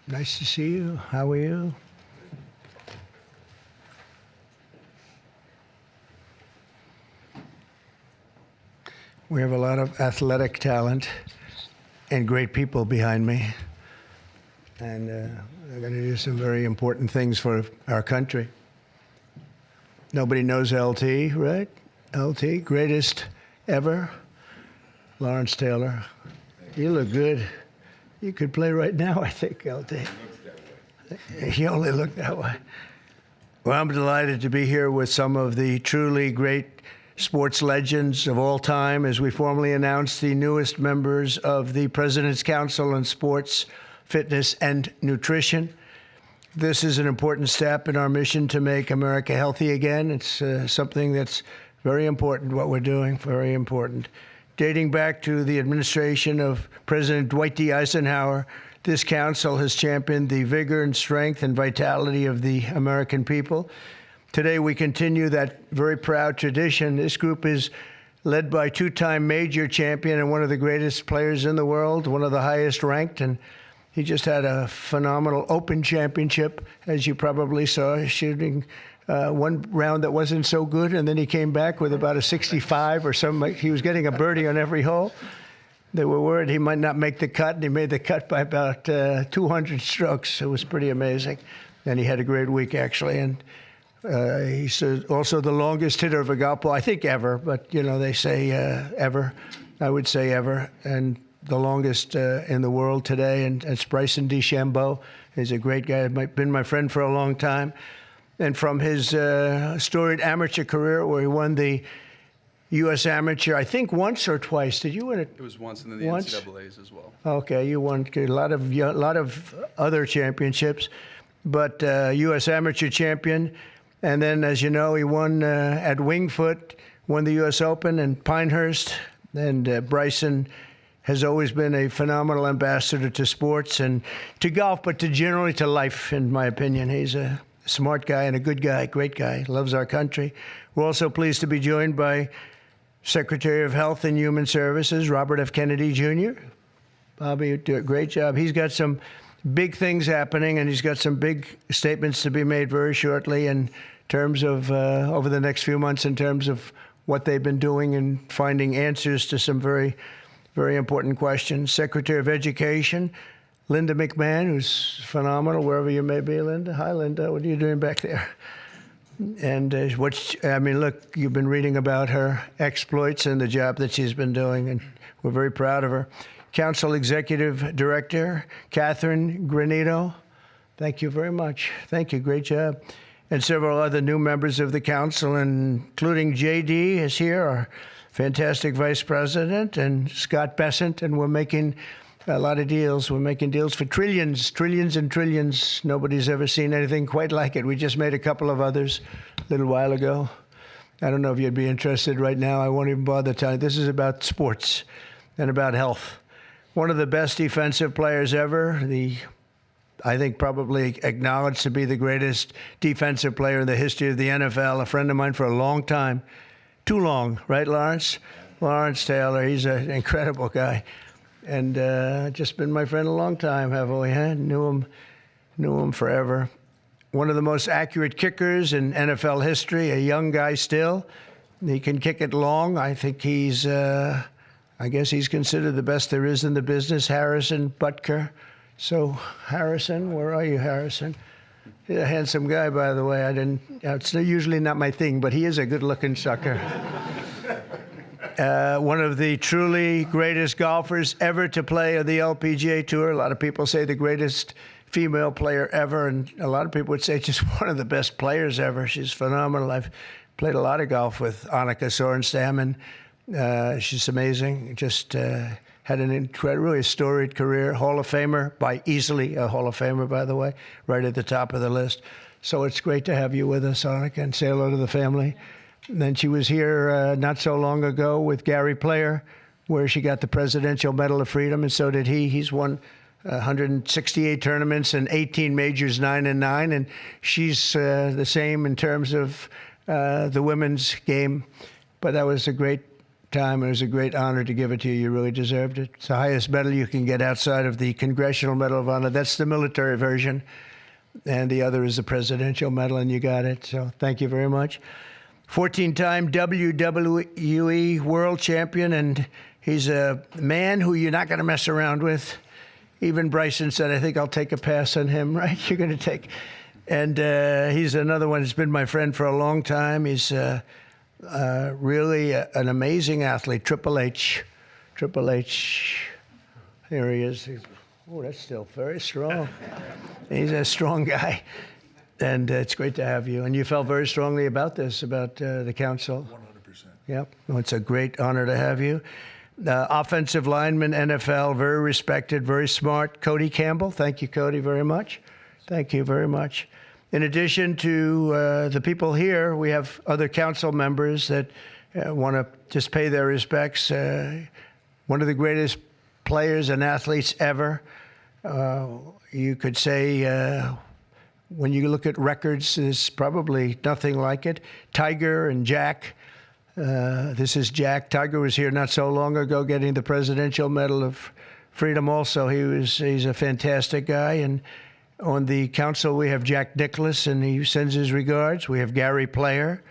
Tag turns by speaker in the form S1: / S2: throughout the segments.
S1: Nice to see you. How are you? We have a lot of athletic talent and great people behind me. And they're going to do some very important things for our country. Nobody knows LT, right? LT, greatest ever. Lawrence Taylor. You look good. You could play right now, I think, LT. You only look that way. Well, I'm delighted to be here with some of the truly great sports legends of all time as we formally announce the newest members of the President's Council on Sports, Fitness, and Nutrition. This is an important step in our mission to make America healthy again. It's something that's very important, what we're doing, very important. Dating back to the administration of President Dwight D. Eisenhower, this council has championed the vigor and strength and vitality of the American people. Today, we continue that very proud tradition. This group is led by two-time major champion and one of the greatest players in the world, one of the highest ranked, and he just had a phenomenal Open Championship, as you probably saw, shooting one round that wasn't so good, and then he came back with about a 65 or something. He was getting a birdie on every hole. They were worried he might not make the cut, and he made the cut by about 200 strokes. It was pretty amazing. And he had a great week, actually. And he's also the longest hitter of a golf ball, I think ever, but, you know, they say ever. I would say ever. And the longest in the world today, and it's Bryson. He's a great guy. Been my friend for a long time. And from his storied amateur career, where he won the U.S. Amateur, I think once or twice. Did you win it?
S2: It was once, and then the NCAAs as well.
S1: Okay, you won a lot of other championships, but U.S. Amateur champion. And then, as you know, he won at Winged Foot, won the U.S. Open in Pinehurst. And Bryson has always been a phenomenal ambassador to sports and to golf, but generally to life, in my opinion. He's a smart guy and a good guy, great guy, loves our country. We're also pleased to be joined by Secretary of Health and Human Services, Robert F. Kennedy, Jr. Bobby, you do a great job. He's got some big things happening, and he's got some big statements to be made very shortly in terms of, over the next few months, in terms of what they've been doing and finding answers to some very, very important questions. Secretary of Education, Linda McMahon, who's phenomenal, wherever you may be, Linda. Hi, Linda. What are you doing back there? And look, you've been reading about her exploits and the job that she's been doing, and we're very proud of her. Council Executive Director, Catherine Granito. Thank you very much. Thank you. Great job. And several other new members of the council, including J.D. is here, our fantastic Vice President, and Scott Bessent, and we're making a lot of deals. We're making deals for trillions and trillions. Nobody's ever seen anything quite like it. We just made a couple of others a little while ago. I don't know if you'd be interested right now. I won't even bother telling you. This is about sports and about health. One of the best defensive players ever, I think probably acknowledged to be the greatest defensive player in the history of the NFL, a friend of mine for a long time. Too long, right, Lawrence? Lawrence Taylor, he's an incredible guy. And just been my friend a long time, haven't we? Knew him forever. One of the most accurate kickers in NFL history, a young guy still. He can kick it long. I think I guess he's considered the best there is in the business, Harrison Butker. So, Harrison, where are you, Harrison? He's a handsome guy, by the way. It's usually not my thing, but he is a good-looking sucker. One of the truly greatest golfers ever to play on the LPGA Tour. A lot of people say the greatest female player ever, and a lot of people would say just one of the best players ever. She's phenomenal. I've played a lot of golf with Annika Sorenstam, and she's amazing. Just had an incredibly storied career. Hall of Famer, easily a Hall of Famer, by the way, right at the top of the list. So it's great to have you with us, Annika, and say hello to the family. And then she was here not so long ago with Gary Player, where she got the Presidential Medal of Freedom, and so did he. He's won 168 tournaments and 18 majors, 9-9, and she's the same in terms of the women's game. But that was a great time. It was a great honor to give it to you. You really deserved it. It's the highest medal you can get outside of the Congressional Medal of Honor. That's the military version. And the other is the Presidential Medal, and you got it. So thank you very much. 14-time WWE World Champion, and he's a man who you're not going to mess around with. Even Bryson said, I think I'll take a pass on him, right? You're going to take. And he's another one who's been my friend for a long time. He's really an amazing athlete. Triple H. Triple H. Here he is. Oh, that's still very strong. He's a strong guy. And it's great to have you. And you felt very strongly about this, about the council.
S3: 100%.
S1: Yep. Well, it's a great honor to have you. Offensive lineman, NFL, very respected, very smart. Cody Campbell. Thank you, Cody, very much. Thank you very much. In addition to the people here, we have other council members that want to just pay their respects. One of the greatest players and athletes ever. You could say, when you look at records, there's probably nothing like it. Tiger and Jack. This is Jack. Tiger was here not so long ago getting the Presidential Medal of Freedom also. He's a fantastic guy. And on the council, we have Jack Nicklaus, and he sends his regards. We have Gary Player,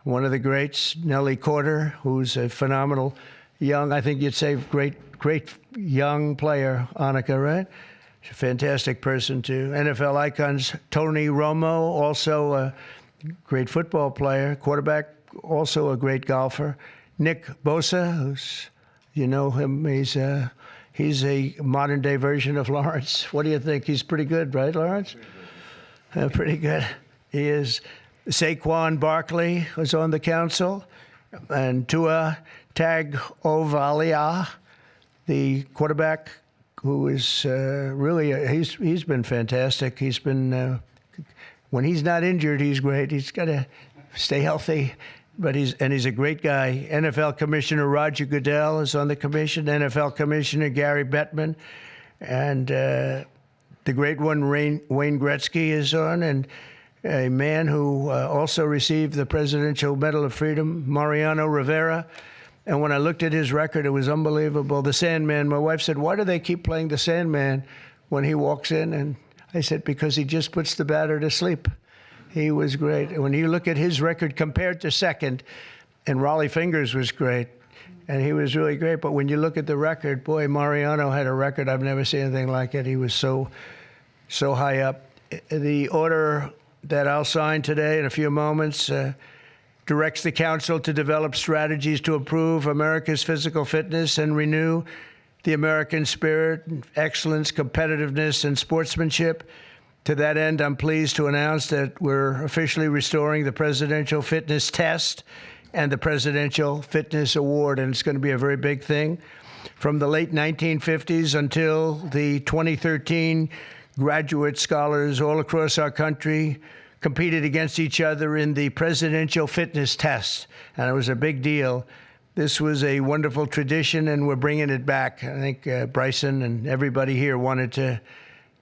S1: one of the greats. Nellie Corder, who's a phenomenal young, I think you'd say great young player. Annika, right? She's a fantastic person, too. NFL icons, Tony Romo, also a great football player. Quarterback, also a great golfer. Nick Bosa, who's, you know him, he's a modern-day version of Lawrence. What do you think? He's pretty good, right, Lawrence? Pretty good. He is. Saquon Barkley was on the council. And Tua Tagovailoa, the quarterback, who is really, he's been fantastic. He's been, when he's not injured, he's great. He's got to stay healthy. But he's a great guy. NFL Commissioner Roger Goodell is on the commission. NFL Commissioner Gary Bettman. And the great one, Wayne Gretzky, is on. And a man who also received the Presidential Medal of Freedom, Mariano Rivera. And when I looked at his record, it was unbelievable. The Sandman, my wife said, why do they keep playing the Sandman when he walks in? And I said, because he just puts the batter to sleep. He was great. When you look at his record compared to second, and Raleigh Fingers was great, and he was really great. But when you look at the record, boy, Mariano had a record. I've never seen anything like it. He was so high up. The order that I'll sign today in a few moments directs the council to develop strategies to improve America's physical fitness and renew the American spirit, excellence, competitiveness, and sportsmanship. To that end, I'm pleased to announce that we're officially restoring the Presidential Fitness Test and the Presidential Fitness Award, and it's going to be a very big thing. From the late 1950s until the 2013, graduate scholars all across our country competed against each other in the Presidential Fitness Test, and it was a big deal. This was a wonderful tradition, and we're bringing it back. I think Bryson and everybody here wanted to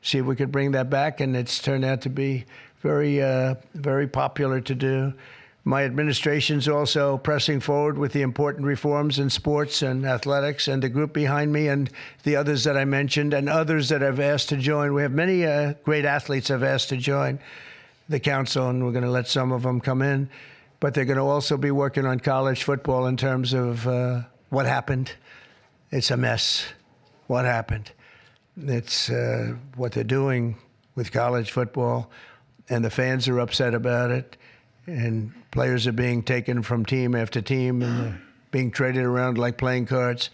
S1: see if we could bring that back, and it's turned out to be very popular to do. My administration's also pressing forward with the important reforms in sports and athletics, and the group behind me and the others that I mentioned and others that I've asked to join. We have many great athletes I've asked to join the council, and we're going to let some of them come in. But they're going to also be working on college football in terms of what happened. It's a mess. What happened? It's what they're doing with college football, and the fans are upset about it, and players are being taken from team after team and being traded around like playing cards,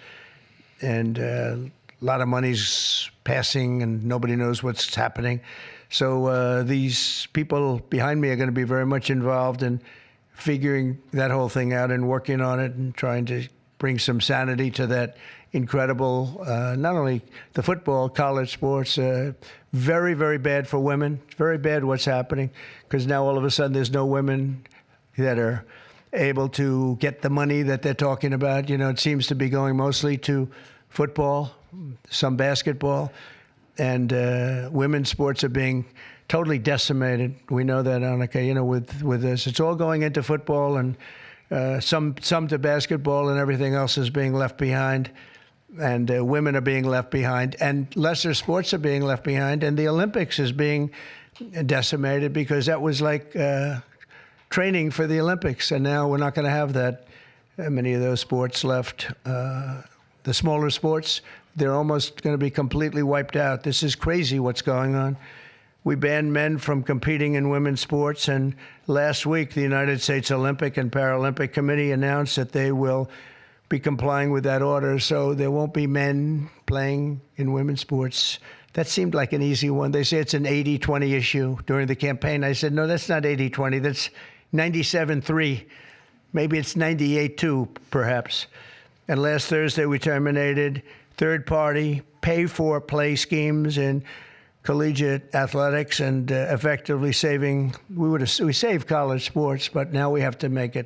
S1: and a lot of money's passing, and nobody knows what's happening. So these people behind me are going to be very much involved in figuring that whole thing out and working on it and trying to bring some sanity to that incredible, not only the football, college sports, very, very bad for women. Very bad what's happening, because now all of a sudden there's no women that are able to get the money that they're talking about. You know, it seems to be going mostly to football, some basketball, and women's sports are being totally decimated. We know that, Annika, you know, with this. It's all going into football, and some to basketball, and everything else is being left behind. And women are being left behind, and lesser sports are being left behind, and the Olympics is being decimated because that was like training for the Olympics, and now we're not going to have that many of those sports left. The smaller sports, they're almost going to be completely wiped out. This is crazy what's going on. We banned men from competing in women's sports, and last week the United States Olympic and Paralympic Committee announced that they will be complying with that order, so there won't be men playing in women's sports. That seemed like an easy one. They say it's an 80-20 issue during the campaign. I said, no, that's not 80-20. That's 97-3. Maybe it's 98-2, perhaps. And last Thursday, we terminated third-party pay-for-play schemes in collegiate athletics and effectively we saved college sports, but now we have to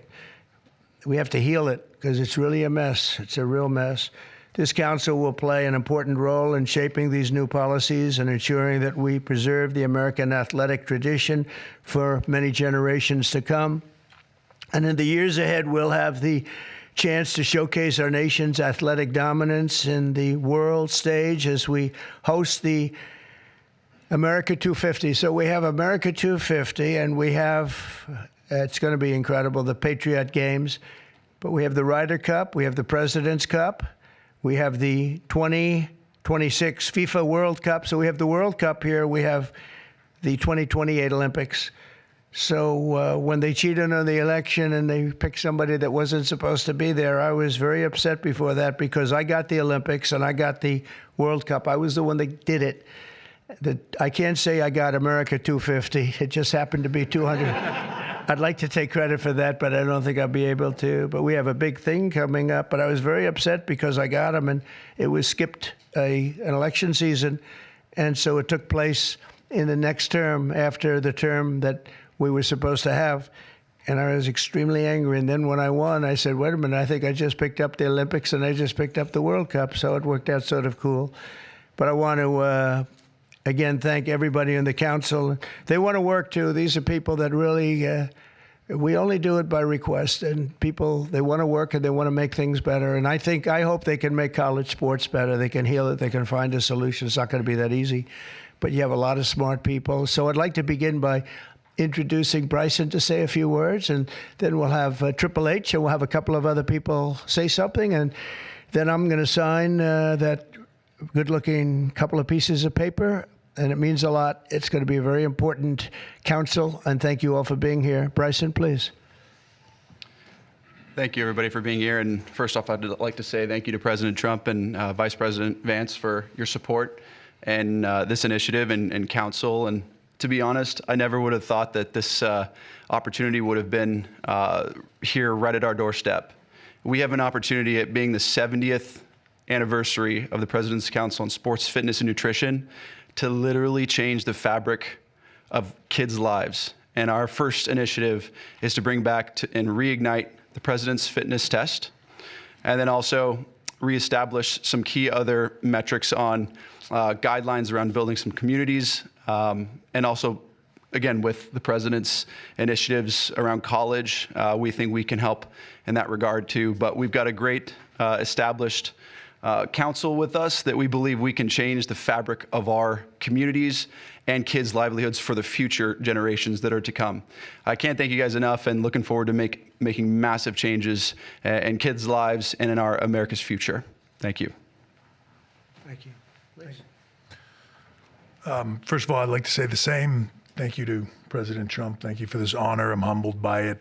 S1: we have to heal it because it's really a mess. It's a real mess. This council will play an important role in shaping these new policies and ensuring that we preserve the American athletic tradition for many generations to come. And in the years ahead, we'll have the chance to showcase our nation's athletic dominance in the world stage as we host the America 250. So we have America 250, and we have, it's going to be incredible, the Patriot Games. But we have the Ryder Cup, we have the President's Cup, we have the 2026 FIFA World Cup. So we have the World Cup here, we have the 2028 Olympics. So when they cheated on the election and they picked somebody that wasn't supposed to be there, I was very upset before that because I got the Olympics and I got the World Cup. I was the one that did it. I can't say I got America 250. It just happened to be 200. I'd like to take credit for that, but I don't think I'll be able to. But we have a big thing coming up. But I was very upset because I got them, and it was skipped an election season. And so it took place in the next term after the term that we were supposed to have. And I was extremely angry. And then when I won, I said, wait a minute, I think I just picked up the Olympics and I just picked up the World Cup. So it worked out sort of cool. But I want to again, thank everybody in the council. They want to work, too. These are people that really, we only do it by request. And people, they want to work and they want to make things better. And I hope they can make college sports better. They can heal it. They can find a solution. It's not going to be that easy. But you have a lot of smart people. So I'd like to begin by introducing Bryson to say a few words. And then we'll have Triple H, and we'll have a couple of other people say something. And then I'm going to sign that good-looking couple of pieces of paper, and it means a lot. It's going to be a very important council, and thank you all for being here. Bryson, please.
S2: Thank you, everybody, for being here. And first off, I'd like to say thank you to President Trump and Vice President Vance for your support and this initiative and council. And to be honest, I never would have thought that this opportunity would have been here right at our doorstep. We have an opportunity at being the 70th anniversary of the President's Council on Sports, Fitness, and Nutrition to literally change the fabric of kids' lives. And our first initiative is to bring back and reignite the President's Fitness Test, and then also reestablish some key other metrics on guidelines around building some communities, and also, again, with the President's initiatives around college, we think we can help in that regard too. But we've got a great established council with us that we believe we can change the fabric of our communities and kids' livelihoods for the future generations that are to come. I can't thank you guys enough, and looking forward to making massive changes in kids' lives and in our America's future. Thank you.
S1: Thank you. Please.
S3: First of all, I'd like to say the same. Thank you to President Trump. Thank you for this honor. I'm humbled by it.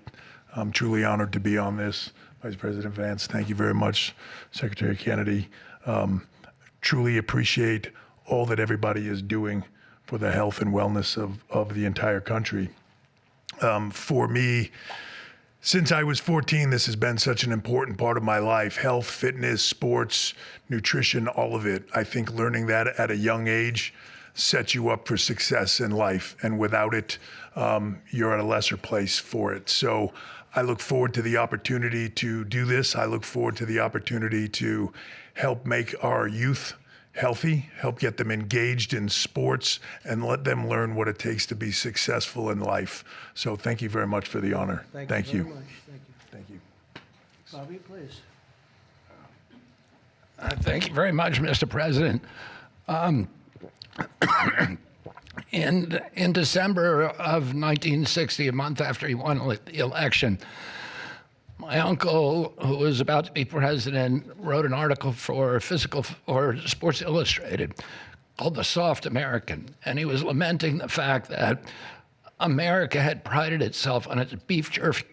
S3: I'm truly honored to be on this. Vice President Vance, thank you very much. Secretary Kennedy, truly appreciate all that everybody is doing for the health and wellness of the entire country. For me, since I was 14, this has been such an important part of my life. Health, fitness, sports, nutrition, all of it. I think learning that at a young age sets you up for success in life. And without it, you're at a lesser place for it. So I look forward to the opportunity to do this. I look forward to the opportunity to help make our youth healthy, help get them engaged in sports, and let them learn what it takes to be successful in life. So thank you very much for the honor.
S1: Thank you.
S3: Very much. Thank you. Thank you.
S1: Bobby, please.
S4: Thank you very much, Mr. President. In December of 1960, a month after he won the election, my uncle, who was about to be president, wrote an article for Sports Illustrated called "The Soft American," and he was lamenting the fact that America had prided itself on its beef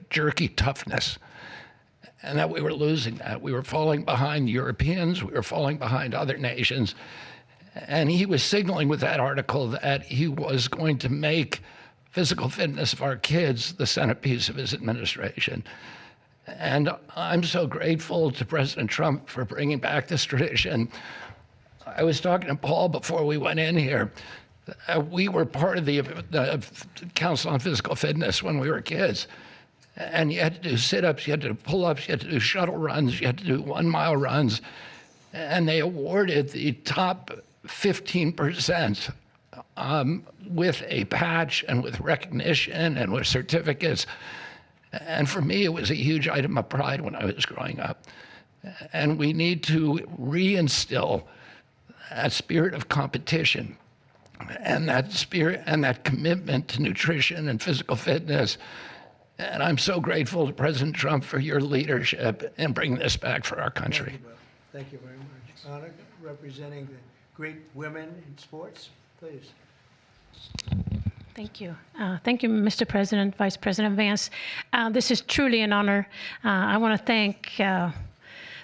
S4: jerky toughness, and that we were losing that. We were falling behind Europeans. We were falling behind other nations. And he was signaling with that article that he was going to make physical fitness of our kids the centerpiece of his administration. And I'm so grateful to President Trump for bringing back this tradition. I was talking to Paul before we went in here. We were part of the Council on Physical Fitness when we were kids. And you had to do sit-ups, you had to do pull-ups, you had to do shuttle runs, you had to do 1 mile runs. And they awarded the top 15% with a patch and with recognition and with certificates. And for me, it was a huge item of pride when I was growing up. And we need to reinstill that spirit of competition and that spirit and that commitment to nutrition and physical fitness. And I'm so grateful to President Trump for your leadership in bringing this back for our country.
S1: Thank you very much. Anna, representing the great women in sports, please.
S5: Thank you. Thank you, Mr. President, Vice President Vance. This is truly an honor. I want to thank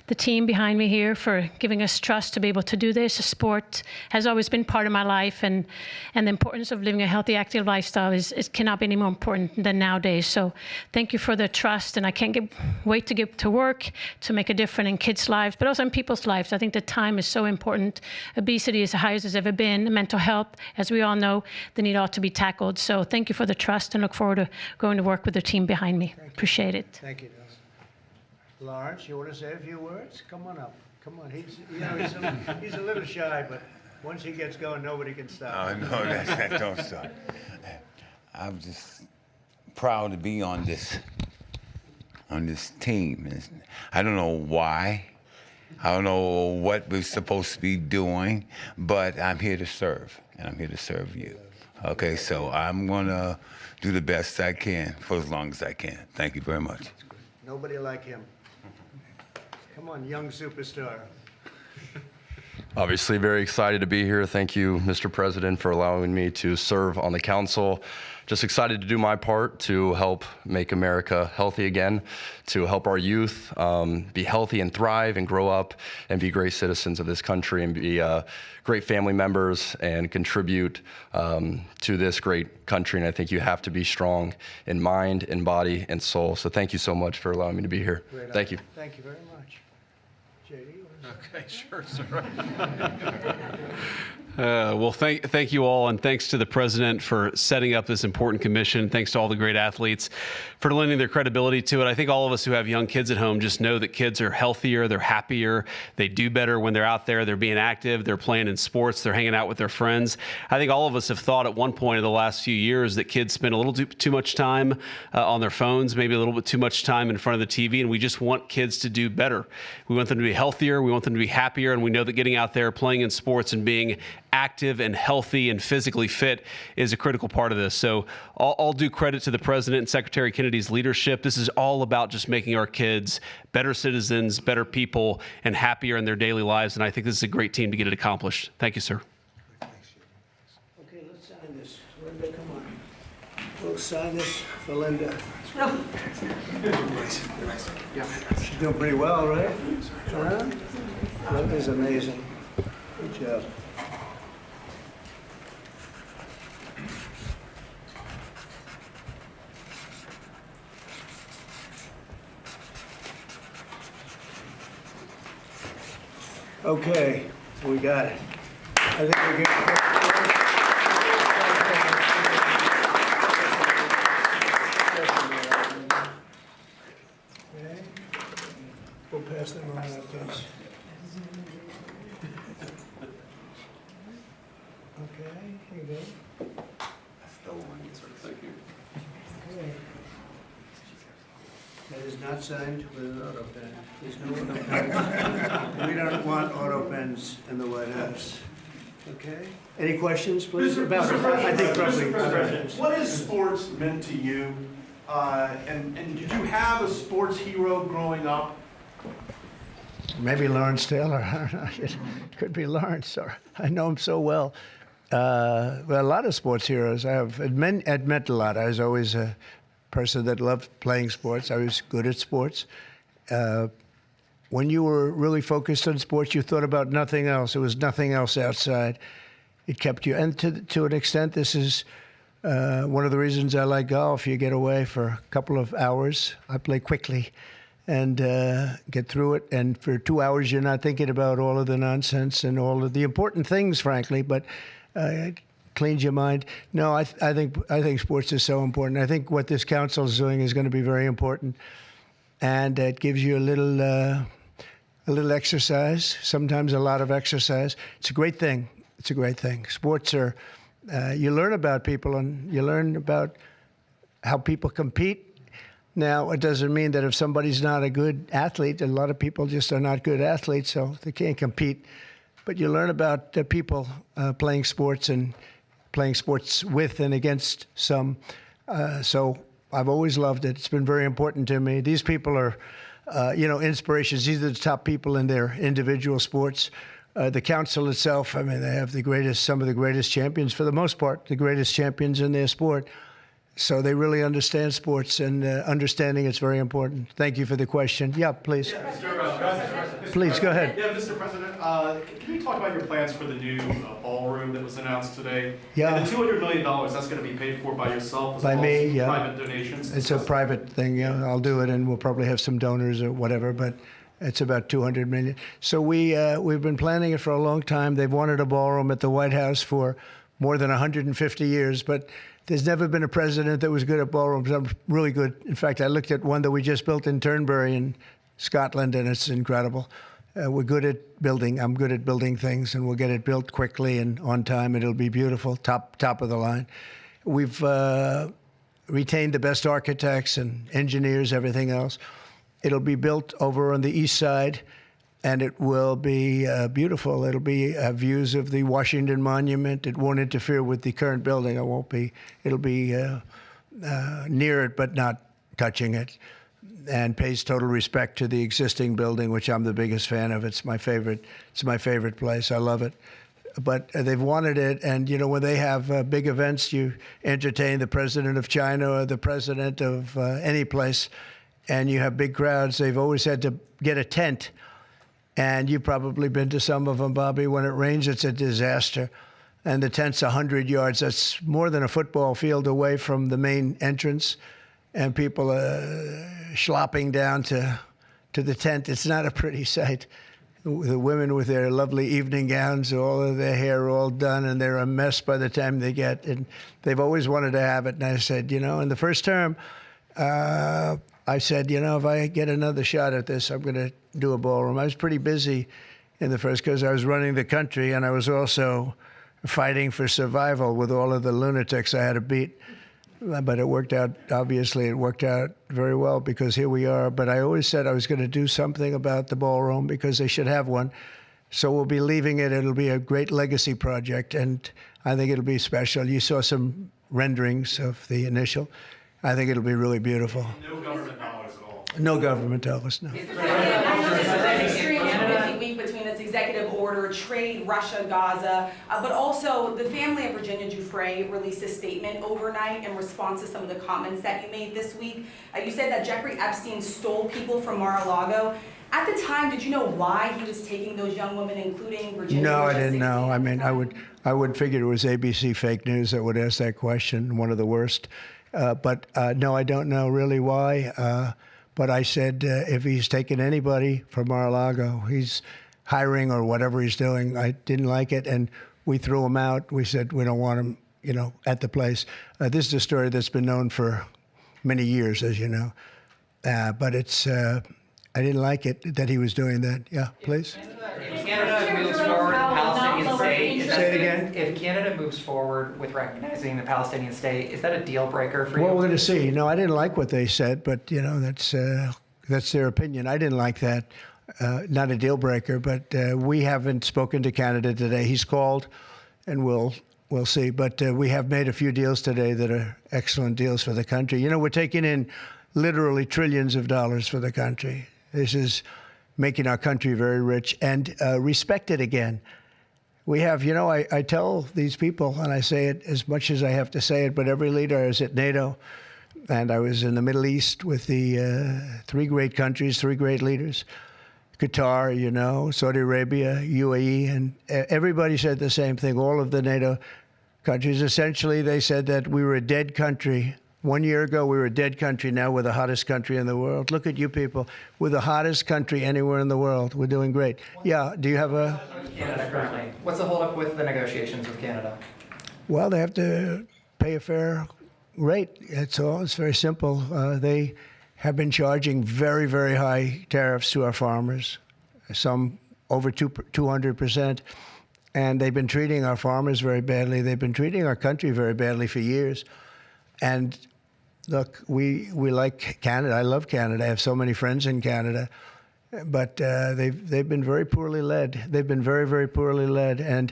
S5: the team behind me here for giving us trust to be able to do this. Sport has always been part of my life, and the importance of living a healthy, active lifestyle cannot be any more important than nowadays. So thank you for the trust, and I can't wait to get to work to make a difference in kids' lives, but also in people's lives. I think the time is so important. Obesity is the highest it's ever been. Mental health, as we all know, the need ought to be tackled. So thank you for the trust, and look forward to going to work with the team behind me. Appreciate it.
S1: Thank you, Don. Lawrence, you want to say a few words? Come on up. Come on. He's a little shy, but once he gets going, nobody can stop.
S6: Oh, no, that don't stop. I'm just proud to be on this team. I don't know why. I don't know what we're supposed to be doing, but I'm here to serve, and I'm here to serve you. Okay, so I'm going to do the best I can for as long as I can. Thank you very much.
S1: Nobody like him. Come on, young superstar.
S7: Obviously very excited to be here. Thank you, Mr. President, for allowing me to serve on the council. Just excited to do my part to help make America healthy again, to help our youth be healthy and thrive and grow up and be great citizens of this country and be great family members and contribute to this great country. And I think you have to be strong in mind, in body, and soul. So thank you so much for allowing me to be here. Thank you.
S1: Thank you very much. JD?
S8: Okay, sure, sir. Well, thank you all, and thanks to the president for setting up this important commission. Thanks to all the great athletes for lending their credibility to it. I think all of us who have young kids at home just know that kids are healthier, they're happier, they do better when they're out there, they're being active, they're playing in sports, they're hanging out with their friends. I think all of us have thought at one point in the last few years that kids spend a little too much time on their phones, maybe a little bit too much time in front of the TV, and we just want kids to do better. We want them to be healthier, we want them to be happier, and we know that getting out there, playing in sports, and being active and healthy and physically fit is a critical part of this. So all due credit to the President and Secretary Kennedy's leadership. This is all about just making our kids better citizens, better people, and happier in their daily lives. And I think this is a great team to get it accomplished. Thank you, sir.
S1: Okay, let's sign this. Linda, come on. We'll sign this for Linda. She's doing pretty well, right? Linda's amazing. Good job. Okay, we got it. I think we're good. Okay. We'll pass them around, please. Okay, here you go.
S8: Thank you.
S1: Okay. That is not signed with an auto pen. There's no auto pen. We don't want auto pens in the White House. Okay? Any questions, please? About it? I think probably.
S9: Mr. President, what has sports meant to you? And did you have a sports hero growing up?
S1: Maybe Lawrence Taylor. I don't know. It could be Lawrence. Or I know him so well. Well, a lot of sports heroes. It meant a lot. I was always a person that loved playing sports. I was good at sports. When you were really focused on sports, you thought about nothing else. There was nothing else outside. It kept you. And to an extent, this is one of the reasons I like golf. You get away for a couple of hours. I play quickly and get through it. And for 2 hours, you're not thinking about all of the nonsense and all of the important things, frankly, but it cleans your mind. No, I think sports is so important. I think what this council is doing is going to be very important. And it gives you a little exercise, sometimes a lot of exercise. It's a great thing. It's a great thing. Sports are, you learn about people and you learn about how people compete. Now, it doesn't mean that if somebody's not a good athlete, a lot of people just are not good athletes, so they can't compete. But you learn about people playing sports and playing sports with and against some. So I've always loved it. It's been very important to me. These people are, inspirations. These are the top people in their individual sports. The council itself, I mean, they have some of the greatest champions, for the most part, the greatest champions in their sport. So they really understand sports, and understanding it's very important. Thank you for the question. Yeah, please. Please, go ahead.
S9: Yeah, Mr. President, can you talk about your plans for the new ballroom that was announced today?
S1: Yeah.
S9: And the $200 million, that's going to be paid for by yourself as
S1: By
S9: well
S1: me,
S9: as
S1: yeah.
S9: private donations?
S1: It's a private thing, yeah. I'll do it, and we'll probably have some donors or whatever, but it's about $200 million. So we've been planning it for a long time. They've wanted a ballroom at the White House for more than 150 years, but there's never been a president that was good at ballrooms. I'm really good. In fact, I looked at one that we just built in Turnberry in Scotland, and it's incredible. We're good at building. I'm good at building things, and we'll get it built quickly and on time. It'll be beautiful, top of the line. We've retained the best architects and engineers, everything else. It'll be built over on the east side, and it will be beautiful. It'll be views of the Washington Monument. It won't interfere with the current building. It'll be near it, but not touching it, and pays total respect to the existing building, which I'm the biggest fan of. It's my favorite place. I love it. But they've wanted it, and when they have big events, you entertain the president of China or the president of any place, and you have big crowds. They've always had to get a tent. And you've probably been to some of them, Bobby. When it rains, it's a disaster. And the tent's 100 yards. That's more than a football field away from the main entrance. And people are schlopping down to the tent. It's not a pretty sight. The women with their lovely evening gowns, all of their hair all done, and they're a mess by the time they get. And they've always wanted to have it. And I said, in the first term, I said, if I get another shot at this, I'm going to do a ballroom. I was pretty busy in the first because I was running the country, and I was also fighting for survival with all of the lunatics I had to beat. But it worked out, obviously, it worked out very well because here we are. But I always said I was going to do something about the ballroom because they should have one. So we'll be leaving it. It'll be a great legacy project, and I think it'll be special. You saw some renderings of the initial. I think it'll be really beautiful.
S9: No government dollars at all.
S1: No government dollars, no.
S10: Extremely busy week between this executive order, trade, Russia, Gaza, but also the family of Virginia Giuffre released a statement overnight in response to some of the comments that you made this week. You said that Jeffrey Epstein stole people from Mar-a-Lago. At the time, did you know why he was taking those young women, including Virginia?
S1: No, I didn't know. I mean, I would figure it was ABC fake news that would ask that question, one of the worst. But no, I don't know really why. But I said, if he's taking anybody from Mar-a-Lago, he's hiring or whatever he's doing. I didn't like it, and we threw him out. We said we don't want him, at the place. This is a story that's been known for many years, as you know. But it's, I didn't like it that he was doing that. Yeah, please.
S11: Canada moves forward in Palestine. Palestinian state, is
S1: Say it again.
S11: if Canada moves forward with recognizing the Palestinian state, is that a deal breaker for you?
S1: Well, we're going to see. No, I didn't like what they said, but that's their opinion. I didn't like that. Not a deal breaker, but we haven't spoken to Canada today. He's called, and we'll see. But we have made a few deals today that are excellent deals for the country. You know, we're taking in literally trillions of dollars for the country. This is making our country very rich and respected again. We have, you know, I tell these people, and I say it as much as I have to say it, but every leader is at NATO, and I was in the Middle East with the three great countries, three great leaders, Qatar, you know, Saudi Arabia, UAE, and everybody said the same thing. All of the NATO countries, essentially, they said that we were a dead country. 1 year ago, we were a dead country. Now we're the hottest country in the world. Look at you people. We're the hottest country anywhere in the world. We're doing great. Yeah, do you have a...
S11: Canada currently. What's the holdup with the negotiations with Canada?
S1: Well, they have to pay a fair rate. That's all. It's very simple. They have been charging very, very high tariffs to our farmers, some over 200%. And they've been treating our farmers very badly. They've been treating our country very badly for years. And look, we like Canada. I love Canada. I have so many friends in Canada. But they've been very poorly led. They've been very, very poorly led. And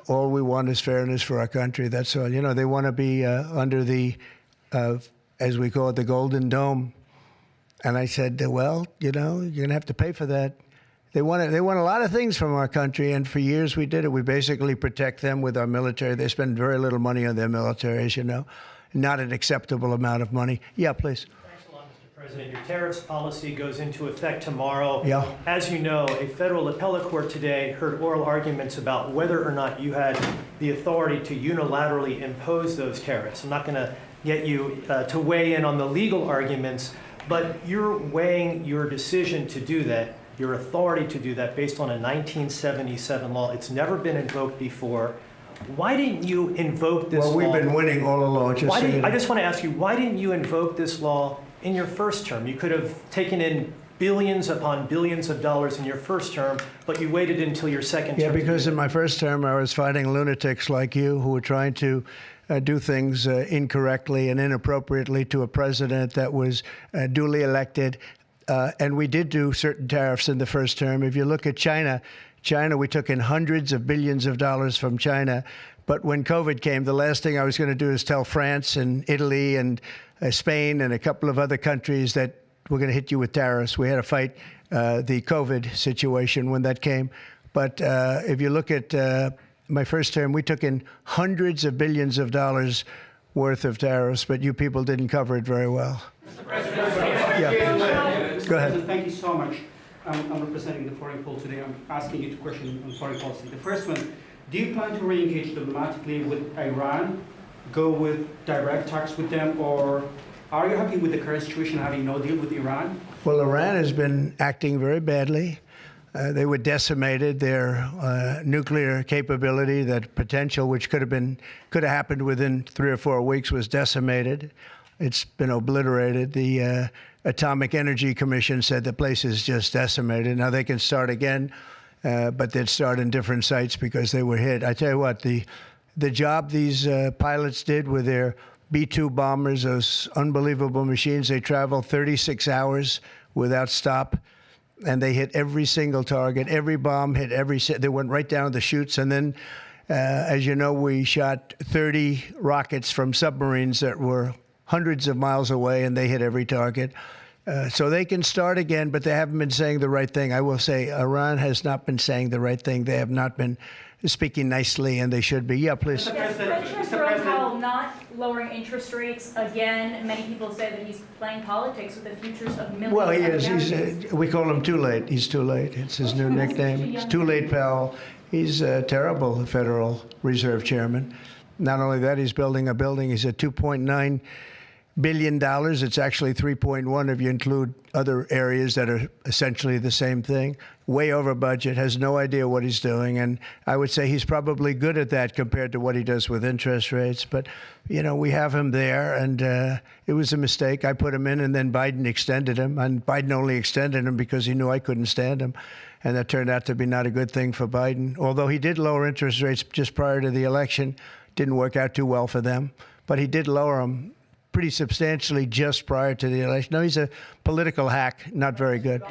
S1: all we want is fairness for our country. That's all. You know, they want to be under the, as we call it, the Golden Dome. And I said, well, you know, you're going to have to pay for that. They want a lot of things from our country, and for years we did it. We basically protect them with our military. They spend very little money on their military, as you know. Not an acceptable amount of money. Yeah, please.
S9: Thanks a lot, Mr. President. Your tariffs policy goes into effect tomorrow.
S1: Yeah.
S9: As you know, a federal appellate court today heard oral arguments about whether or not you had the authority to unilaterally impose those tariffs. I'm not going to get you to weigh in on the legal arguments, but you're weighing your decision to do that, your authority to do that, based on a 1977 law. It's never been invoked before. Why didn't you invoke this law?
S1: Well, we've been winning all along.
S9: I just want to ask you, why didn't you invoke this law in your first term? You could have taken in billions upon billions of dollars in your first term, but you waited until your second term.
S1: Yeah, because in my first term, I was fighting lunatics like you who were trying to do things incorrectly and inappropriately to a president that was duly elected. And we did do certain tariffs in the first term. If you look at China, we took in hundreds of billions of dollars from China. But when COVID came, the last thing I was going to do is tell France and Italy and Spain and a couple of other countries that we're going to hit you with tariffs. We had to fight the COVID situation when that came. But if you look at my first term, we took in hundreds of billions of dollars worth of tariffs, but you people didn't cover it very well.
S12: Mr. President,
S1: Go ahead.
S12: Thank you so much. I'm representing the foreign poll today. I'm asking you two questions on foreign policy. The first one, do you plan to re-engage diplomatically with Iran, go with direct talks with them, or are you happy with the current situation, having no deal with Iran?
S1: Well, Iran has been acting very badly. They were decimated. Their nuclear capability, that potential, which could have happened within 3 or 4 weeks, was decimated. It's been obliterated. The Atomic Energy Commission said the place is just decimated. Now they can start again, but they'd start in different sites because they were hit. I tell you what, the job these pilots did with their B-2 bombers, those unbelievable machines, they traveled 36 hours without stop. And they hit every single target. Every bomb hit they went right down the chutes. And then, as you know, we shot 30 rockets from submarines that were hundreds of miles away, and they hit every target. So they can start again, but they haven't been saying the right thing. I will say Iran has not been saying the right thing. They have not been speaking nicely, and they should be. Yeah, please.
S13: Yes, President Jerome Powell not lowering interest rates again. Many people say that he's playing politics with the futures of millions.
S1: Well, he
S13: of
S1: is.
S13: Americans.
S1: We call him Too Late. He's too late. It's his new nickname. It's Too Late Powell. He's a terrible Federal Reserve Chairman. Not only that, he's building a building. He's a $2.9 billion. It's actually 3.1 if you include other areas that are essentially the same thing. Way over budget, has no idea what he's doing. And I would say he's probably good at that compared to what he does with interest rates. But, we have him there, and it was a mistake. I put him in, and then Biden extended him. And Biden only extended him because he knew I couldn't stand him. And that turned out to be not a good thing for Biden. Although he did lower interest rates just prior to the election, didn't work out too well for them. But he did lower them pretty substantially just prior to the election. No, he's a political hack, not very good.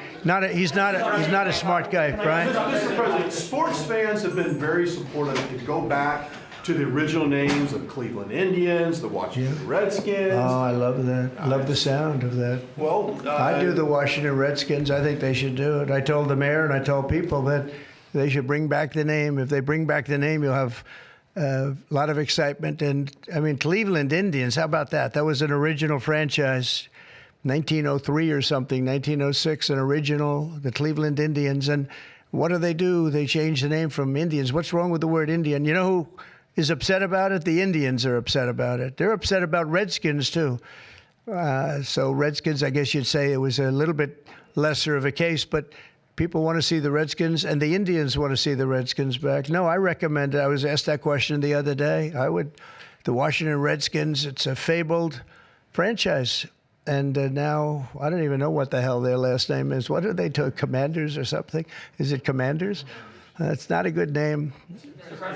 S1: He's not a smart guy, Brian.
S14: Mr. President, sports fans have been very supportive to go back to the original names of Cleveland Indians, the Washington Redskins.
S1: Oh, I love that. I love the sound of that.
S14: Well,
S1: I do the Washington Redskins. I think they should do it. I told the mayor and I told people that they should bring back the name. If they bring back the name, you'll have a lot of excitement. And I mean, Cleveland Indians, how about that? That was an original franchise, 1903 or something, 1906, an original, the Cleveland Indians. And what do? They changed the name from Indians. What's wrong with the word Indian? You know who is upset about it? The Indians are upset about it. They're upset about Redskins, too. So Redskins, I guess you'd say it was a little bit lesser of a case, but people want to see the Redskins, and the Indians want to see the Redskins back. No, I recommend it. I was asked that question the other day. The Washington Redskins, it's a fabled franchise. And now, I don't even know what the hell their last name is. What are they to Commanders or something? Is it Commanders? It's not a good name.
S9: About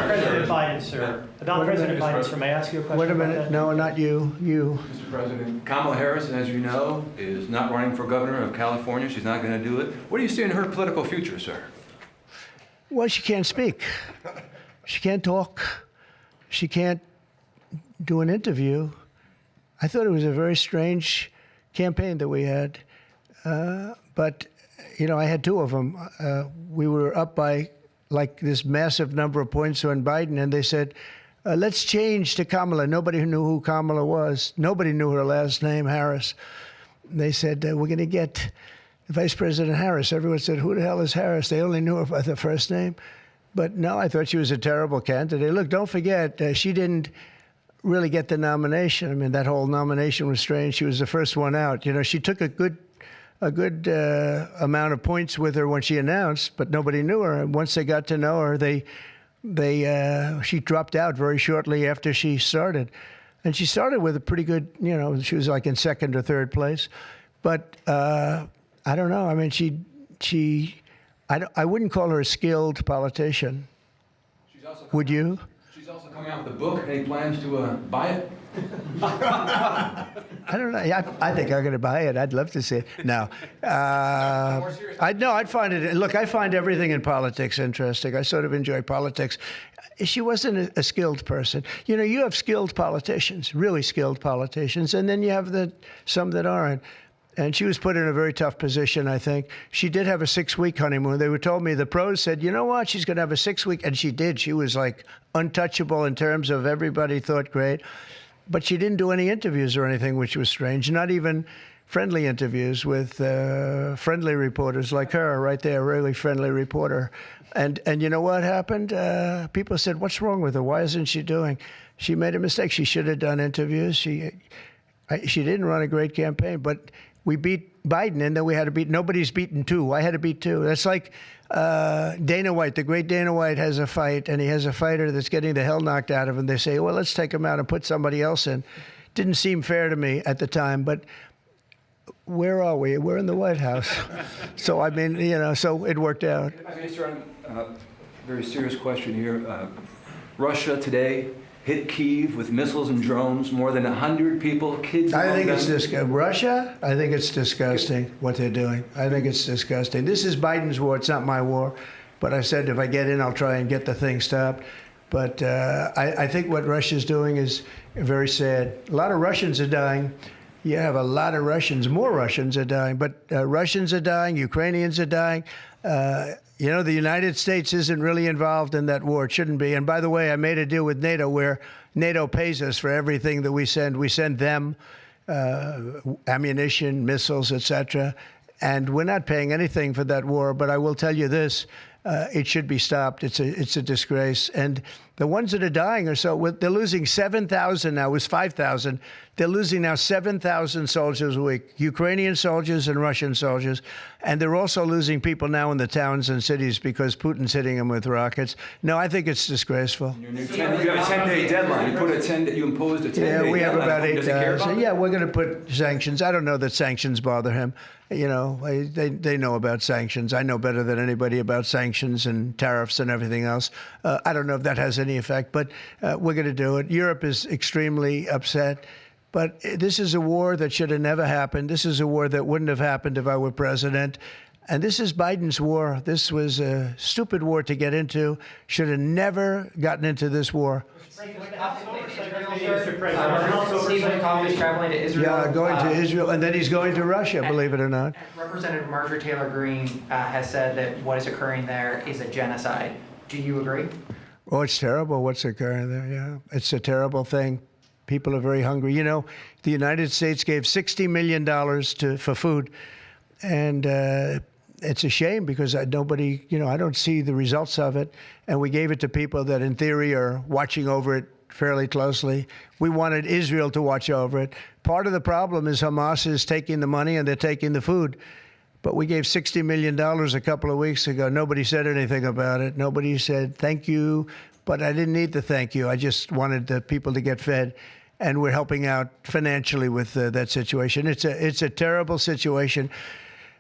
S9: President Biden, sir. About President Biden, sir. May I ask you a question?
S1: Wait a minute. No, not you. You.
S15: Mr. President, Kamala Harris, as you know, is not running for governor of California. She's not going to do it. What do you see in her political future, sir?
S1: Well, she can't speak. She can't talk. She can't do an interview. I thought it was a very strange campaign that we had. But, I had two of them. We were up by like this massive number of points on Biden, and they said, let's change to Kamala. Nobody knew who Kamala was. Nobody knew her last name, Harris. They said, we're going to get Vice President Harris. Everyone said, who the hell is Harris? They only knew her by the first name. But no, I thought she was a terrible candidate. Look, don't forget, she didn't really get the nomination. I mean, that whole nomination was strange. She was the first one out. She took a good amount of points with her when she announced, but nobody knew her. And once they got to know her, she dropped out very shortly after she started. And she started with a pretty good, she was like in second or third place. But I don't know. I mean, I wouldn't call her a skilled politician. Would you?
S15: She's also coming out with a book. Any plans to buy it?
S1: I don't know. I think I'm going to buy it. I'd love to see it. No. I'd find it. Look, I find everything in politics interesting. I sort of enjoy politics. She wasn't a skilled person. You have skilled politicians, really skilled politicians, and then you have some that aren't. And she was put in a very tough position, I think. She did have a 6-week honeymoon. They told me, the pros said, you know what, she's going to have a 6-week. And she did. She was like untouchable in terms of everybody thought great. But she didn't do any interviews or anything, which was strange. Not even friendly interviews with friendly reporters like her right there, really friendly reporter. And you know what happened? People said, what's wrong with her? Why isn't she doing? She made a mistake. She should have done interviews. She didn't run a great campaign, but we beat Biden, and then we had to beat, nobody's beaten two. I had to beat two. That's like Dana White, the great Dana White has a fight, and he has a fighter that's getting the hell knocked out of him. They say, well, let's take him out and put somebody else in. Didn't seem fair to me at the time, but where are we? We're in the White House. So, I mean, so it worked out.
S15: If I may answer a very serious question here. Russia today hit Kyiv with missiles and drones, more than 100 people, kids.
S1: I think it's disgusting. Russia, I think it's disgusting what they're doing. I think it's disgusting. This is Biden's war. It's not my war. But I said if I get in, I'll try and get the thing stopped. But I think what Russia's doing is very sad. A lot of Russians are dying. You have a lot of Russians. More Russians are dying. But Russians are dying. Ukrainians are dying. The United States isn't really involved in that war. It shouldn't be. And by the way, I made a deal with NATO where NATO pays us for everything that we send. We send them ammunition, missiles, etc. And we're not paying anything for that war. But I will tell you this. It should be stopped. It's a disgrace. And The ones that are dying are they're losing 7,000 now. It was 5,000. They're losing now 7,000 soldiers a week, Ukrainian soldiers and Russian soldiers. And they're also losing people now in the towns and cities because Putin's hitting them with rockets. No, I think it's disgraceful.
S15: You have a 10-day deadline. You imposed a 10-day deadline.
S1: Yeah, we have about 8 days.
S15: So
S1: yeah, we're going to put sanctions. I don't know that sanctions bother him. You know, they know about sanctions. I know better than anybody about sanctions and tariffs and everything else. I don't know if that has any effect, but we're going to do it. Europe is extremely upset. But this is a war that should have never happened. This is a war that wouldn't have happened if I were president. And this is Biden's war. This was a stupid war to get into. Should have never gotten into this war.
S11: Stephen Coffey's traveling to Israel.
S1: Yeah, going to Israel, and then he's going to Russia, believe it or not.
S11: Representative Marjorie Taylor Greene has said that what is occurring there is a genocide. Do you agree?
S1: Oh, it's terrible what's occurring there, yeah. It's a terrible thing. People are very hungry. You know, the United States gave $60 million for food, and it's a shame because nobody, you know, I don't see the results of it. And we gave it to people that in theory are watching over it fairly closely. We wanted Israel to watch over it. Part of the problem is Hamas is taking the money and they're taking the food. But we gave $60 million a couple of weeks ago. Nobody said anything about it. Nobody said thank you. But I didn't need the thank you. I just wanted the people to get fed. And we're helping out financially with that situation. It's a terrible situation.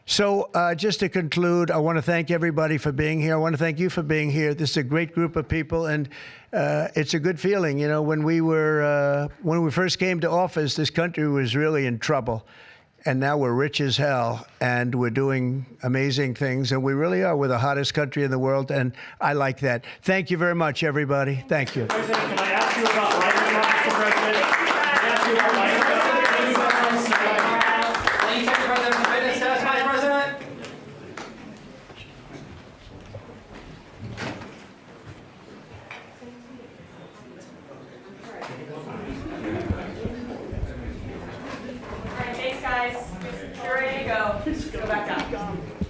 S1: So just to conclude, I want to thank everybody for being here. I want to thank you for being here. This is a great group of people, and it's a good feeling. You know, when we first came to office, this country was really in trouble, and now we're rich as hell, and we're doing amazing things, and we really are. We're the hottest country in the world, and I like that. Thank you very much, everybody. Thank you.
S9: President, can I ask you about life, Mr. President? Can I ask you about life?
S10: All right, thanks, guys. You're ready to go. Go back up.